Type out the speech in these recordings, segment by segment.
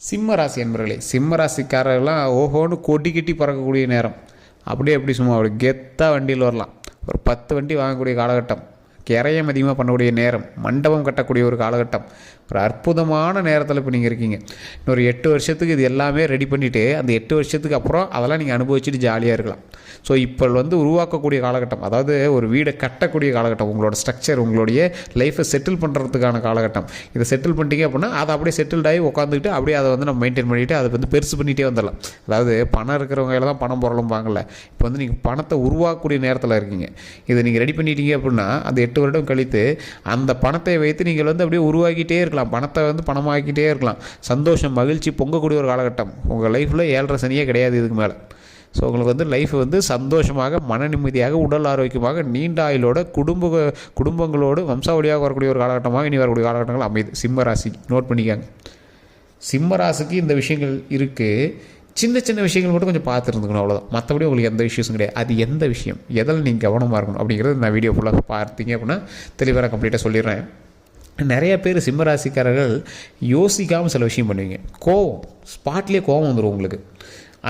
சிம்ம ராசி என்பர்களே, சிம்ம ராசிக்காரர்கள்லாம் ஓஹோன்னு கொட்டி கட்டி பறக்கக்கூடிய நேரம். அப்படியே எப்படி சும்மா அப்படி கெத்தாக வண்டியில் வரலாம். ஒரு 10 வண்டி வாங்கக்கூடிய காலகட்டம், கிரையம் அதிகமாக பண்ணக்கூடிய நேரம், மண்டபம் கட்டக்கூடிய ஒரு காலகட்டம், ஒரு அற்புதமான நேரத்தில் இப்போ நீங்கள் இருக்கீங்க. இன்னொரு 8 வருஷத்துக்கு இது எல்லாமே ரெடி பண்ணிவிட்டு அந்த 8 வருஷத்துக்கு அப்புறம் அதெல்லாம் நீங்கள் அனுபவிச்சுட்டு ஜாலியாக இருக்கலாம். ஸோ இப்போ உருவாக்கக்கூடிய காலகட்டம், அதாவது ஒரு வீடை கட்டக்கூடிய காலகட்டம், உங்களோட ஸ்ட்ரக்சர், உங்களுடைய லைஃப்பை செட்டில் பண்ணுறதுக்கான காலகட்டம். இதை செட்டில் பண்ணிட்டீங்க அப்படின்னா அதை அப்படியே செட்டில்ட் ஆகி உட்காந்துக்கிட்டு அப்படியே அதை நம்ம மெயின்டைன் பண்ணிவிட்டு அதை பெருசு பண்ணிகிட்டே வந்துடலாம். அதாவது பணம் இருக்கிறவங்க தான் பணம் பொருளும்பாங்கள்ல, இப்போ நீங்கள் பணத்தை உருவாக்கக்கூடிய நேரத்தில் இருக்கீங்க. இதை நீங்கள் ரெடி பண்ணிட்டீங்க அப்படின்னா அந்த 8 வருடம் கழித்து அந்த பணத்தை வைத்து நீங்கள் அப்படியே உருவாக்கிட்டே இருக்கலாம். பணத்தை பணமாக்கிட்டே இருக்கலாம். சந்தோஷம், மகிழ்ச்சி பொங்கக்கூடிய ஒரு காலகட்டம். உங்கள் லைஃப்பில் 7.5 சனியே கிடையாது இதுக்கு மேலே. ஸோ உங்களுக்கு லைஃப் சந்தோஷமாக, மன நிம்மதியாக, உடல் ஆரோக்கியமாக, நீண்ட ஆயுளோட, குடும்பங்களோடு வம்சாவளியாக வரக்கூடிய ஒரு காலகட்டமாக இனி வரக்கூடிய காலகட்டங்கள் அமையுது. சிம்ம ராசி நோட் பண்ணிக்காங்க. சிம்ம ராசிக்கு இந்த விஷயங்கள் இருக்குது. சின்ன சின்ன விஷயங்கள் மட்டும் கொஞ்சம் பார்த்துருந்துக்கணும், அவ்வளோதான். மற்றபடி உங்களுக்கு எந்த இஷ்யூஸும் கிடையாது. அது எந்த விஷயம், எதில் நீங்கள் கவனமாக இருக்கணும் அப்படிங்கிறது நான் வீடியோ ஃபுல்லாக பார்த்தீங்க அப்படின்னா தெளிவாக கம்ப்ளீட்டாக சொல்லிடுறேன். நிறைய பேர் சிம்மராசிக்காரர்கள் யோசிக்காமல் சில விஷயம் பண்ணுவீங்க. கோவம், ஸ்பாட்லேயே கோவம் வந்துடும் உங்களுக்கு.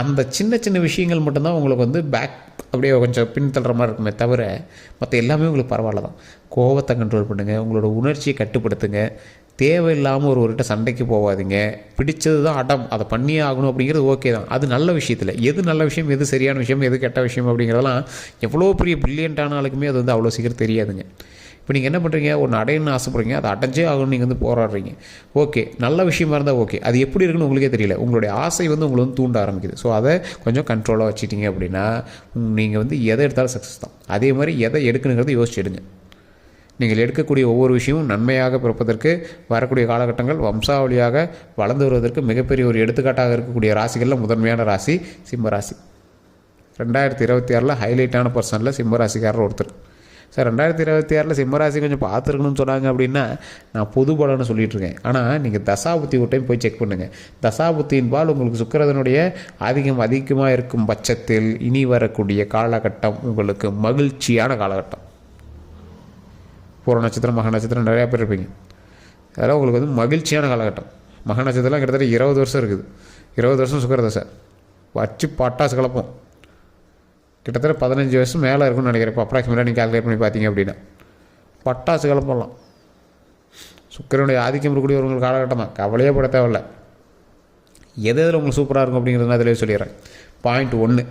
அந்த சின்ன சின்ன விஷயங்கள் மட்டும்தான் உங்களுக்கு பேக் அப்படியே கொஞ்சம் பின்தள்ளுற மாதிரி இருக்குமே தவிர மற்ற எல்லாமே உங்களுக்கு பரவாயில்ல தான். கோவத்தை கண்ட்ரோல் பண்ணுங்கள், உங்களோட உணர்ச்சியை கட்டுப்படுத்துங்க. தேவையில்லாமல் ஒருவர்கிட்ட சண்டைக்கு போகாதீங்க. பிடிச்சது தான் அடம், அதை பண்ணியே ஆகணும் அப்படிங்கிறது ஓகே தான். அது நல்ல விஷயத்தில் எது நல்ல விஷயம், எது சரியான விஷயம், எது கெட்ட விஷயம் அப்படிங்கிறதெல்லாம் எவ்வளோ பெரிய பிரில்லியண்ட்டான ஆளுக்குமே அது அவ்வளோ சீக்கிரம் தெரியாதுங்க. இப்போ நீங்கள் என்ன பண்ணுறீங்க, ஒன்று அடையணும்னு ஆசைப்படுறீங்க, அதை அடைஞ்சே ஆகணும் நீங்கள் போராடுறீங்க. ஓகே, நல்ல விஷயமா இருந்தால் ஓகே. அது எப்படி இருக்குன்னு உங்களுக்கே தெரியல. உங்களுடைய ஆசை உங்களை தூண்ட ஆரம்பிக்குது. ஸோ அதை கொஞ்சம் கண்ட்ரோலாக வச்சுட்டீங்க அப்படின்னா நீங்கள் எதை எடுத்தாலும் சக்ஸஸ் தான். அதே மாதிரி எதை எடுக்கணுங்கிறத யோசிச்சு எடுங்க. நீங்கள் எடுக்கக்கூடிய ஒவ்வொரு விஷயமும் நன்மையாக பிறப்பதற்கு வரக்கூடிய காலகட்டங்கள் வம்சாவளியாக வளர்ந்து வருவதற்கு மிகப்பெரிய ஒரு எடுத்துக்காட்டாக இருக்கக்கூடிய ராசிகளில் முதன்மையான ராசி சிம்ம ராசி. 2026 ஹைலைட்டான பர்சனில் சிம்ம ராசிக்காரர் ஒருத்தர். சார் 2026 சிம்மராசி கொஞ்சம் பார்த்துருக்கணும்னு சொன்னாங்க அப்படின்னா நான் பொது பலன்னு சொல்லிகிட்ருக்கேன். ஆனால் நீங்கள் தசாபுத்தி ஒரு டைம் போய் செக் பண்ணுங்கள். தசாபுத்தின்பால் உங்களுக்கு சுக்கிரனுடைய அதிகமாக இருக்கும் பட்சத்தில் இனி வரக்கூடிய காலகட்டம் உங்களுக்கு மகிழ்ச்சியான காலகட்டம். பூர நட்சத்திரம், மக நட்சத்திரம் நிறையா பேர் இருப்பீங்க. அதெல்லாம் உங்களுக்கு மகிழ்ச்சியான காலகட்டம். மக நட்சத்திரம்லாம் கிட்டத்தட்ட 20 வருஷம் இருக்குது. 20 வருஷம் சுக்கிரதசை வச்சு பட்டாசு கலப்போம். கிட்டத்தட்ட 15 வருஷம் மேலே இருக்குன்னு நினைக்கிறேன். இப்போ அப்ராக்சிமேட்டாக நீங்கள் கால்குலேட் பண்ணி பார்த்தீங்க அப்படின்னா பட்டாசு கிளம்பலாம். சுக்கிரனுடைய ஆதிக்கம் இருக்கக்கூடிய ஒரு காலகட்டம் தான். கவலையே பட தேவையில்லை. எதில் உங்களுக்கு சூப்பராக இருக்கும் அப்படிங்கிறது நான் அதிலே சொல்லிடுறேன். பாயிண்ட் 1,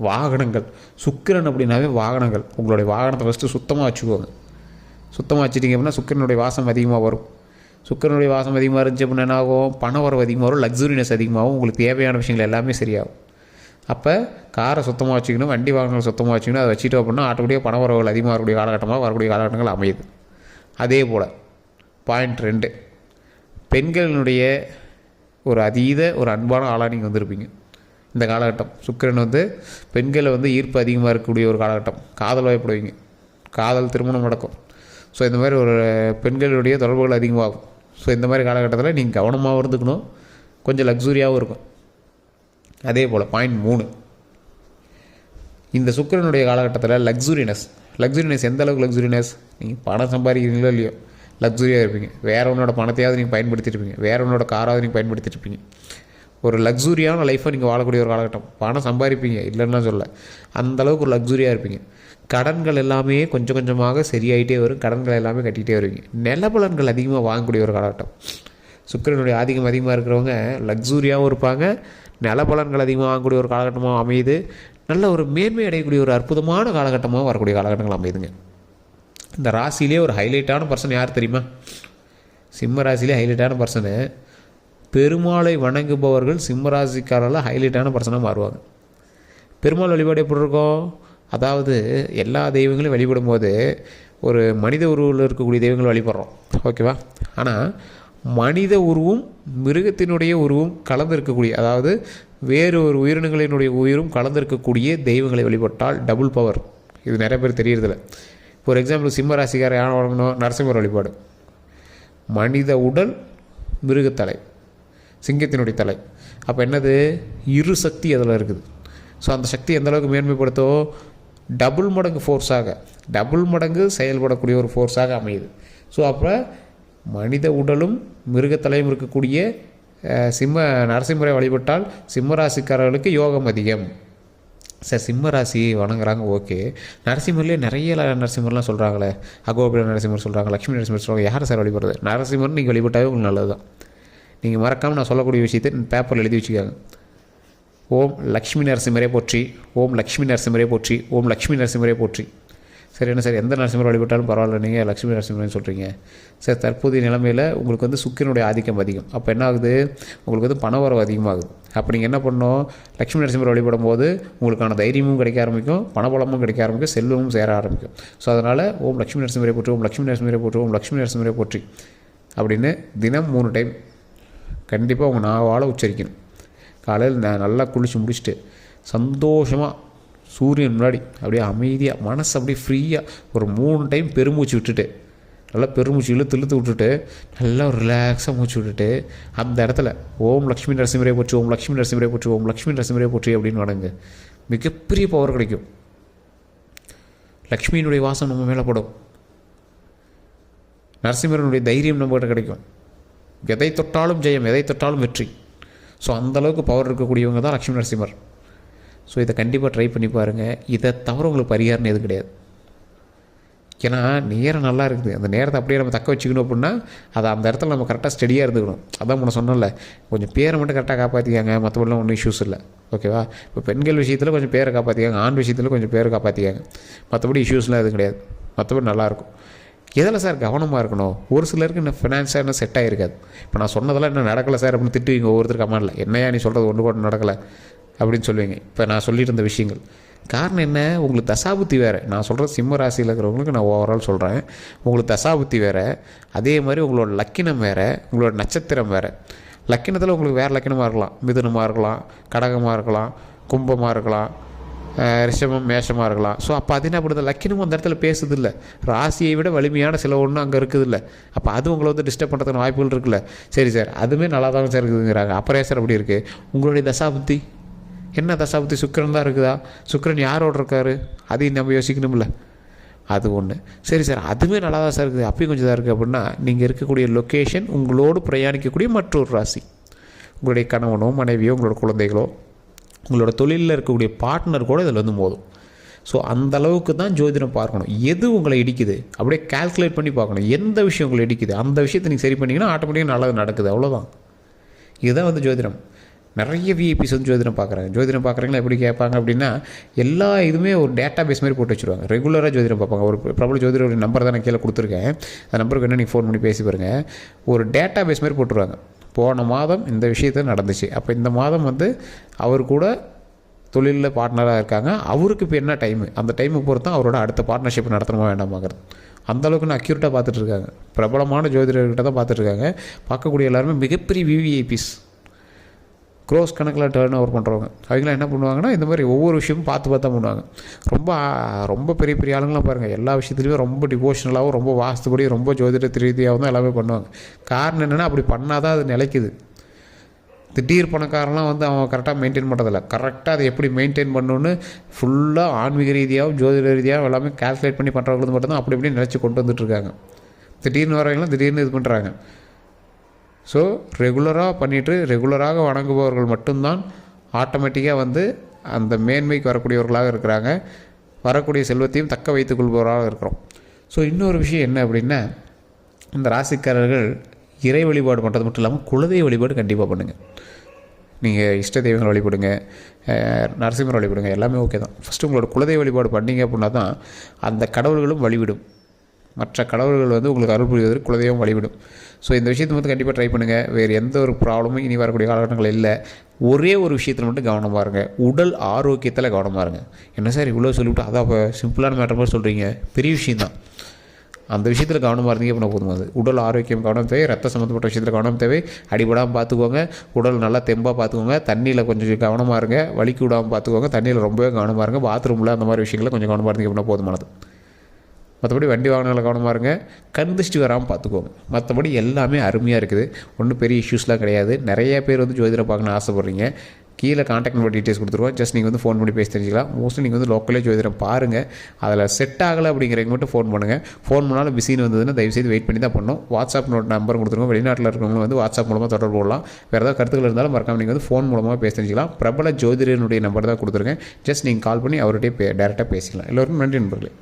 வாகனங்கள். சுக்கிரன் அப்படின்னாவே வாகனங்கள். உங்களுடைய வாகனத்தை ஃபஸ்ட்டு சுத்தமாக வச்சுக்கோங்க. சுத்தமாக வச்சுட்டிங்க அப்படின்னா சுக்கிரனுடைய வாசம் அதிகமாக வரும். சுக்கிரனுடைய வாசம் அதிகமாக இருந்துச்சு அப்படின்னா என்ன ஆகும், பண வரவு அதிகமாக வரும், லக்ஸுரினஸ் அதிகமாகும், உங்களுக்கு தேவையான விஷயங்கள் எல்லாமே சரியாகும். அப்போ காரை சுத்தமாக வச்சுக்கணும், வண்டி வாகனங்கள் சுத்தமாக வச்சுக்கணும். அதை வச்சுட்டோம் அப்படின்னா ஆட்டோமேட்டிக்காக பண வரவுகள் அதிகமாக வரக்கூடிய காலகட்டமாக வரக்கூடிய காலகட்டங்கள் அமையுது. அதே போல் பாயிண்ட் 2, பெண்களினுடைய ஒரு அன்பான ஆளாக நீங்கள் வந்திருப்பீங்க. இந்த காலகட்டம் சுக்கிரன் பெண்களை ஈர்ப்பு அதிகமாக இருக்கக்கூடிய ஒரு காலகட்டம். காதல் வயப்படுவீங்க, காதல் திருமணம் நடக்கும். ஸோ இந்த மாதிரி ஒரு பெண்களுடைய தொடர்புகள் அதிகமாகும். ஸோ இந்த மாதிரி காலகட்டத்தில் நீங்கள் கவனமாகவும் இருந்துக்கணும், கொஞ்சம் லக்ஸுரியாகவும் இருக்கும். அதே போல் பாயிண்ட் 3, இந்த சுக்கிரனுடைய காலகட்டத்தில் லக்ஸுரினஸ் எந்த அளவுக்கு லக்ஸுரினஸ், நீங்கள் பணம் சம்பாதிக்கிறீங்களோ இல்லையோ லக்ஸுரியாக இருப்பீங்க. வேறு ஒன்றோட பணத்தையாவது நீங்கள் பயன்படுத்தியிருப்பீங்க, வேறு ஒன்றோட காராவது நீங்கள் பயன்படுத்தியிருப்பீங்க. ஒரு லக்ஸுரியான லைஃப்பை நீங்கள் வாழக்கூடிய ஒரு காலகட்டம். பணம் சம்பாதிப்பீங்க, இல்லைன்னா சொல்ல, அந்தளவுக்கு ஒரு லக்ஸுரியாக இருப்பீங்க. கடன்கள் எல்லாமே கொஞ்சம் கொஞ்சமாக சரியாயிட்டே வரும். கடன்கள் எல்லாமே கட்டிகிட்டே வருவீங்க. நிலபலன்கள் அதிகமாக வாங்கக்கூடிய ஒரு காலகட்டம். சுக்கிரனுடைய அதிகமாக இருக்கிறவங்க லக்ஸுரியாகவும் இருப்பாங்க, நிலபலன்கள் அதிகமாக வாங்கக்கூடிய ஒரு காலகட்டமாக அமையுது. நல்ல ஒரு மேன்மை அடையக்கூடிய ஒரு அற்புதமான காலகட்டமாக வரக்கூடிய காலகட்டங்கள் அமையுதுங்க. இந்த ராசியிலே ஒரு ஹைலைட்டான பர்சன் யார் தெரியுமா? சிம்ம ராசியிலே ஹைலைட்டான பர்சனு பெருமாளை வணங்குபவர்கள் சிம்ம ராசிக்காரர்கள் ஹைலைட்டான பர்சனாக மாறுவாங்க. பெருமாள் வழிபாடு எப்படி இருக்கும், அதாவது எல்லா தெய்வங்களையும் வழிபடும் போது ஒரு மனித உருவில் இருக்கக்கூடிய தெய்வங்களை வழிபடுறோம், ஓகேவா? ஆனால் மனித உருவும் மிருகத்தினுடைய உருவும் கலந்திருக்கக்கூடிய, அதாவது வேறு ஒரு உயிரினங்களினுடைய உயிரும் கலந்திருக்கக்கூடிய தெய்வங்களை வழிபட்டால் டபுள் பவர். இது நிறைய பேர் தெரியறதில்ல. இப்போ ஒரு எக்ஸாம்பிள், சிம்ம ராசிக்கார யானை வழங்கணும், நரசிம்மர் வழிபாடு. மனித உடல், மிருகத்தலை, சிங்கத்தினுடைய தலை. அப்போ என்னது, இரு சக்தி அதில் இருக்குது. ஸோ அந்த சக்தி எந்த அளவுக்கு மேன்மைப்படுத்தோ டபுள் மடங்கு செயல்படக்கூடிய ஒரு ஃபோர்ஸாக அமையுது. ஸோ அப்போ மனித உடலும் மிருகத்தலையும் இருக்கக்கூடிய நரசிம்மரை வழிபட்டால் சிம்ம ராசிக்காரர்களுக்கு யோகம் அதிகம். சார் சிம்ம ராசி வணங்குறாங்க, ஓகே. நரசிம்மர்லேயே நிறைய நரசிம்மர்லாம் சொல்கிறாங்களே, அகோபிர நரசிம்மர் சொல்கிறாங்க, லக்ஷ்மி நரசிம்மர் சொல்கிறாங்க. யாரை சார் வழிபடுறது? நரசிம்மர் நீங்கள் வழிபட்டாவே உங்களுக்கு நல்லது தான். நீங்கள் மறக்காமல் நான் சொல்லக்கூடிய விஷயத்தை பேப்பரில் எழுதி வச்சுக்காங்க. ஓம் லக்ஷ்மி நரசிம்மரே போற்றி, ஓம் லக்ஷ்மி நரசிம்மரே போற்றி, ஓம் லக்ஷ்மி நரசிம்மரே போற்றி. சரி, என்ன சார் எந்த நரசிம்மர் வழிபட்டாலும் பரவாயில்ல, நீங்கள் லக்ஷ்மி நரசிம்மர்னு சொல்கிறீங்க. சார் தற்போதைய நிலைமையில் உங்களுக்கு வந்து சுக்கிரனுடைய ஆதிக்கம் அதிகம். அப்போ என்ன ஆகுது, உங்களுக்கு வந்து பணவரவு அதிகமாகுது. அப்போ நீங்கள் என்ன பண்ணணும், லக்ஷ்மி நரசிம்மர் வழிபடும் போது உங்களுக்கான தைரியமும் கிடைக்க ஆரம்பிக்கும், பணபலமும் கிடைக்க ஆரம்பிக்கும், செல்வமும் சேர ஆரம்பிக்கும். ஸோ அதனால் ஓம் லக்ஷ்மி நரசிம்மரே போற்றி, ஓம் லக்ஷ்மி நரசிம்மரே போற்றி, ஓம் லக்ஷ்மி நரசிம்மரே போற்றி அப்படின்னு தினம் 3 டைம் கண்டிப்பாக உங்கள் நாவால் உச்சரிக்கணும். காலையில் நல்லா குளித்து முடிச்சுட்டு சந்தோஷமாக சூரியன் முன்னாடி அப்படியே அமைதியாக மனசு அப்படியே ஃப்ரீயாக ஒரு 3 டைம் பெருமூச்சு விட்டுட்டு, நல்லா பெருமூச்சு இழுத்து விட்டுட்டு நல்லா ரிலாக்ஸாக மூச்சு விட்டுட்டு அந்த இடத்துல ஓம் லக்ஷ்மி நரசிம்மரே போற்றி, ஓம் லக்ஷ்மி நரசிம்மரே போற்றி, ஓம் லக்ஷ்மி நரசிம்மரே போற்றி அப்படின்னு வணங்க. மிகப்பெரிய பவர் கிடைக்கும். லக்ஷ்மியினுடைய வாசம் நம்ம மேலே படும், நரசிம்மரனுடைய தைரியம் நம்மகிட்ட கிடைக்கும். எதை தொட்டாலும் ஜெயம், எதை தொட்டாலும் வெற்றி. ஸோ அந்தளவுக்கு பவர் இருக்கக்கூடியவங்க தான் லக்ஷ்மி நரசிம்மர். ஸோ இதை கண்டிப்பாக ட்ரை பண்ணி பாருங்கள். இதை தவிர உங்களுக்கு பரிகாரம் எதுவும் கிடையாது. ஏன்னா நேரம் நல்லா இருக்குது, அந்த நேரத்தை அப்படியே நம்ம தக்க வச்சுக்கணும் அப்படின்னா அதை அந்த இடத்துல நம்ம கரெக்டாக ஸ்டெடியாக இருந்துக்கணும். அதான் முன்ன சொன்னல, கொஞ்சம் பேரை மட்டும் கரெக்டாக காப்பாற்றிக்காங்க, மற்றபடிலாம் ஒன்றும் இஷ்யூஸ் இல்லை, ஓகேவா? இப்போ பெண்கள் விஷயத்தில் கொஞ்சம் பேரை காப்பாற்றிக்காங்க, ஆண் விஷயத்தில் கொஞ்சம் பேரை காப்பாற்றிக்காங்க, மற்றபடி இஷ்யூஸ்லாம் எதுவும் கிடையாது. மற்றபடி நல்லாயிருக்கும். எதில் சார் கவனமாக இருக்கணும்? ஒரு சிலருக்கு இன்னும் ஃபினான்ஸாக இன்னும் செட் ஆகிருக்காது. இப்போ நான் சொன்னதெல்லாம் இன்னும் நடக்கலை சார் அப்படின்னு திட்டுவீங்க ஒவ்வொருத்தர் கமெண்டில். என்னையா நீ சொல்கிறது ஒன்று கூட நடக்கலை அப்படின்னு சொல்லுவீங்க. இப்போ நான் சொல்லிட்டு இருந்த விஷயங்கள் காரணம் என்ன, உங்களுக்கு தசாபுத்தி வேறு. நான் சொல்கிறது சிம்ம ராசியில் இருக்கிறவங்களுக்கு நான் ஓவரால் சொல்கிறேன். உங்களுக்கு தசாபுத்தி வேறு, அதே மாதிரி உங்களோட லக்கினம் வேறு, உங்களோட நட்சத்திரம் வேறு. லக்கினத்தில் உங்களுக்கு வேறு லக்கினமாக இருக்கலாம், மிதுனமாக இருக்கலாம், கடகமாக இருக்கலாம், கும்பமாக இருக்கலாம், ரிஷபம் மேஷமாக இருக்கலாம். ஸோ அப்போ அது என்ன பண்ணுறது, லக்கினமும் அந்த இடத்துல பேசுது இல்லை, ராசியை விட வலிமையான சில ஒன்று அங்கே இருக்குது இல்லை. அப்போ அது உங்களை வந்து டிஸ்டர்ப் பண்ணுறதுக்கு வாய்ப்புகள் இருக்குல்ல. சரி சார், அதுவுமே நல்லா தான் சார் இருக்குதுங்கிறாங்க. அப்புறம் சார் அப்படி இருக்குது, உங்களுடைய தசாபுத்தி என்ன தசாபுத்தி? சுக்கிரன் தான் இருக்குதா? சுக்கிரன் யாரோடு இருக்கார்? அதையும் நம்ம யோசிக்கணும்ல. அது ஒன்று. சரி சார், அதுவுமே நல்லா தான் சார் இருக்குது, அப்பயும் கொஞ்சம் தான் இருக்குது அப்படின்னா நீங்கள் இருக்கக்கூடிய லொக்கேஷன், உங்களோடு பிரயாணிக்கக்கூடிய மற்றொரு ராசி, உங்களுடைய கணவனோ மனைவியோ உங்களோட குழந்தைகளோ உங்களோட தொழிலில் இருக்கக்கூடிய பார்ட்னர் கூட இதில் வந்து மோதும். ஸோ அந்தளவுக்கு தான் ஜோதிடம் பார்க்கணும். எது உங்களை இடிக்குது அப்படியே கால்குலேட் பண்ணி பார்க்கணும். எந்த விஷயம் உங்களை இடிக்குது அந்த விஷயத்தை நீங்கள் சரி பண்ணிங்கன்னா ஆட்டோமேட்டிக்காக நல்லது நடக்குது, அவ்வளோதான். இதுதான் வந்து ஜோதிடம். நிறைய விஐபிஸ் வந்து ஜோதிடம் பார்க்குறாங்க. ஜோதிடம் பார்க்குறீங்களா எப்படி கேட்பாங்க அப்படின்னா, எல்லா இதுவுமே ஒரு டேட்டா பேஸ் மாதிரி போட்டு வச்சுருவாங்க. ரெகுலராக ஜோதிடம் பார்ப்பாங்க. ஒரு பிரபல ஜோதிடர் நம்பர் தான் நான் கீழே கொடுத்துருக்கேன், அந்த நம்பருக்கு என்ன நீங்கள் ஃபோன் பண்ணி பேசி பாருங்கள். ஒரு டேட்டா பேஸ் மாதிரி போட்டுருவாங்க. போன மாதம் இந்த விஷயத்தை நடந்துச்சு, அப்போ இந்த மாதம் வந்து அவர் கூட தொழிலில் பார்ட்னராக இருக்காங்க, அவருக்கு இப்போ என்ன டைமு, அந்த டைமை பொறுத்து தான் அவரோட அடுத்த பார்ட்னர்ஷிப் நடத்தணுமா வேண்டாமாங்கிறது. அந்தளவுக்கு நான் அக்யூரேட்டாக பார்த்துட்ருக்காங்க. பிரபலமான ஜோதிடர்கிட்ட தான் பார்த்துட்ருக்காங்க. பார்க்கக்கூடிய எல்லாருமே மிகப்பெரிய விவிஐபிஸ், க்ரோஸ் கணக்கில் டேர்ன் ஓவர் பண்ணுறவங்க. அவங்களாம் என்ன பண்ணுவாங்கன்னா, இந்த மாதிரி ஒவ்வொரு விஷயமும் பார்த்து தான் பண்ணுவாங்க. ரொம்ப பெரிய பெரிய ஆளுங்களாம் பாருங்கள், எல்லா விஷயத்துலையுமே ரொம்ப டிவோஷனலாகவும் ரொம்ப வாஸ்துபடி ரொம்ப ஜோதிட ரீதியாகவும் தான் எல்லாமே பண்ணுவாங்க. காரணம் என்னென்னா, அப்படி பண்ணால் தான் அது நிலைக்குது. திடீர் பணக்காரலாம் வந்து அவன் கரெக்டாக மெயின்டைன் பண்ணுறதில்ல. கரெக்டாக அதை எப்படி மெயின்டைன் பண்ணணுன்னு ஃபுல்லாக ஆன்மீக ரீதியாகவும் ஜோதிட ரீதியாகவும் எல்லாமே கால்குலேட் பண்ணி பண்ணுறவங்களுக்கு மட்டும்தான் அப்படி இப்படி நினச்சி கொண்டு வந்துட்டுருக்காங்க. திடீர்னு வரவங்களாம் திடீர்னு இது பண்ணுறாங்க. ஸோ ரெகுலராக பண்ணிவிட்டு ரெகுலராக வணங்குபவர்கள் மட்டும்தான் ஆட்டோமேட்டிக்காக வந்து அந்த மேன்மைக்கு வரக்கூடியவர்களாக இருக்கிறாங்க. வரக்கூடிய செல்வத்தையும் தக்க வைத்துக் கொள்பவராக இருக்கிறோம். ஸோ இன்னொரு விஷயம் என்ன அப்படின்னா, இந்த ராசிக்காரர்கள் இறை வழிபாடு பண்ணுறது மட்டும் இல்லாமல் குலதெய்வ வழிபாடு கண்டிப்பாக பண்ணுங்கள். நீங்கள் இஷ்ட தெய்வங்கள் வழிபடுங்க, நரசிம்மர் வழிபடுங்க, எல்லாமே ஓகே தான். ஃபஸ்ட்டு உங்களோட குலதெய்வ வழிபாடு பண்ணிங்க அப்படின்னா தான் அந்த கடவுள்களும் வழிவிடும். மற்ற கடவுள்கள் வந்து உங்களுக்கு அருள் புரிவதற்கு குலதெய்வம் வழிவிடும். ஸோ இந்த விஷயத்தை வந்து கண்டிப்பாக ட்ரை பண்ணுங்கள். வேறு எந்த ஒரு ப்ராப்ளமும் இனி வரக்கூடிய காலகட்டங்கள் இல்லை. ஒரே ஒரு விஷயத்தில் மட்டும் கவனமாக இருங்க, உடல் ஆரோக்கியத்தில் கவனமாக இருங்க. என்ன சார் இவ்வளோ சொல்லிவிட்டு அதான் இப்போ சிம்பிளான மேட்டர் மாதிரி சொல்கிறீங்க, பெரிய விஷயந்தான். அந்த விஷயத்தில் கவனமாக இருந்தீங்க அப்படின்னா போதும். அது உடல் ஆரோக்கியம் கவனம் தேவை, ரத்த சம்மந்தப்பட்ட விஷயத்தில் கவனம் தேவை. அடிபடாமல் பார்த்துக்கோங்க, உடல் நல்லா தெம்பாக பார்த்துக்கோங்க, தண்ணியில் கொஞ்சம் கவனமாக இருங்க, வலிக்கு விடாமல் பார்த்துக்கோங்க, தண்ணியில் ரொம்பவே கவனமாக இருங்க, பாத்ரூமில் அந்த மாதிரி விஷயங்களில் கொஞ்சம் கவனமாக இருந்தீங்க அப்படின்னா போதுமானது. மற்றபடி வண்டி வாகனங்களை கவனமாக இருங்க, கண் திருஷ்டி வராமல் பார்த்துக்கோங்க. மற்றபடி எல்லாமே அருமையாக இருக்குது, ஒன்றும் பெரிய இஷ்யூஸ்லாம் கிடையாது. நிறைய பேர் வந்து ஜோதிடரை பார்க்கணுன்னு ஆசைப்பட்றீங்க. கீழே காண்டாக்ட் நம்பர் டீட்டெயில்ஸ் கொடுத்துருவோம். ஜஸ்ட் நீங்கள் வந்து ஃபோன் பண்ணி பேசி தெரிஞ்சிக்கலாம். மோஸ்ட்லி நீங்கள் வந்து லோக்கலே ஜோதிடம் பாருங்கள். அதில் செட் ஆகலை அப்படிங்கிறவங்க மட்டும் ஃபோன் பண்ணுங்கள். ஃபோன் பண்ணாலும் பிஸின்னு வந்ததுன்னா தயவுசெய்து வெயிட் பண்ணி தான் பண்ணணும். வாட்ஸ்அப் நம்பர் கொடுத்துருவோம். வெளிநாட்டில் இருக்கிறவங்க வந்து வாட்ஸ்அப் மூலமாக தொடர்பு கொள்ளலாம். வேறு ஏதாவது கருத்துக்கள் இருந்தாலும் மறக்காம நீங்கள் வந்து ஃபோன் மூலமாக பேசி தெரிஞ்சிக்கலாம். பிரபல ஜோதிடனுடைய நம்பர் தான் கொடுத்துருக்கேன். ஜஸ்ட் நீங்கள் கால் பண்ணி அவர்கிட்டயே டேரெக்டாக பேசிக்கலாம். எல்லோருக்கும் நன்றி நண்பர்களே.